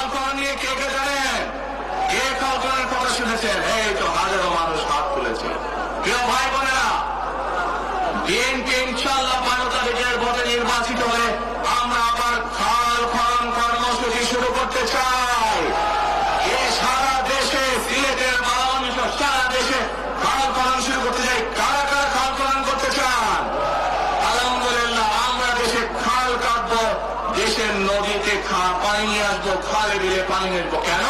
খালকরণ নিয়ে কে কে জানেন? কে খালকরণের কথা শুনেছেন? এই তো হাজারো মানুষ হাত তুলেছে। প্রিয় ভাই বোনেরা, বিএনপি ইনশাআল্লাহ 12 তারিখের ভোটে নির্বাচিত হলে আমরা আবার খাল খনন কর্মসূচি শুরু করতে চাই। সারা দেশে, সিলেটের মানুষ সারা দেশে খাল খনন শুরু করতে চাই। কারা কারা খাল খনন করতে চান? আলহামদুলিল্লাহ, আমরা দেশে খাল কাটবো, দেশের নদীতে পানি নিয়ে আসবো, খালে বিলে পানি নিয়ে আসবো। কেন?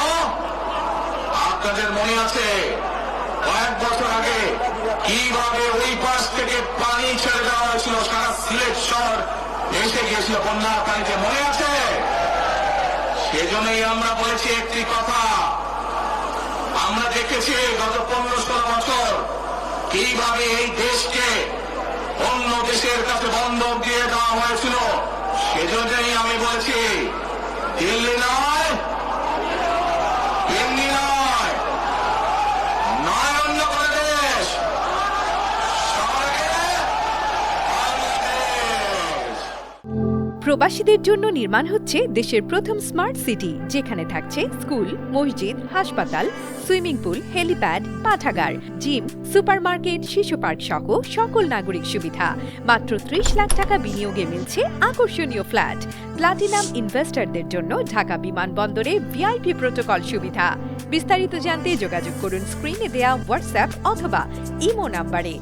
আপনাদের মনে আছে কয়েক বছর আগে কিভাবে ওই পাশ থেকে পানি ছেড়ে দেওয়া হয়েছিল, সারা সিলেট শহর এসে গিয়েছিল বন্যার পানিতে, মনে আছে? সেজন্যই আমরা বলেছি একটি কথা, আমরা দেখেছি গত 15-16 বছর কিভাবে এই দেশকে অন্য দেশের কাছে বন্ধক দিয়ে দেওয়া হয়েছিল। সেজন্যই আমি বলেছি, দিল্লি নয়, দিল্লি নয়, নয় অন্য কোনো দেশ, বাংলাদেশ। প্রবাসীদের জন্য নির্মাণ হচ্ছে দেশের প্রথম স্মার্ট সিটি, যেখানে থাকছে স্কুল, মসজিদ, হাসপাতাল, সুইমিং পুল, হেলিপ্যাড, পাঠাগার, জিম, সুপারমার্কেট, শিশু পার্ক সহ সকল নাগরিক সুবিধা। মাত্র 30 লাখ টাকা বিনিয়োগে মিলছে আকর্ষণীয় ফ্ল্যাট। প্লাটিনাম ইনভেস্টরদের জন্য ঢাকা বিমানবন্দরে ভিআইপি প্রোটোকল সুবিধা। বিস্তারিত জানতে যোগাযোগ করুন স্ক্রিনে দেয়া হোয়াটসঅ্যাপ অথবা ইমো নাম্বারে।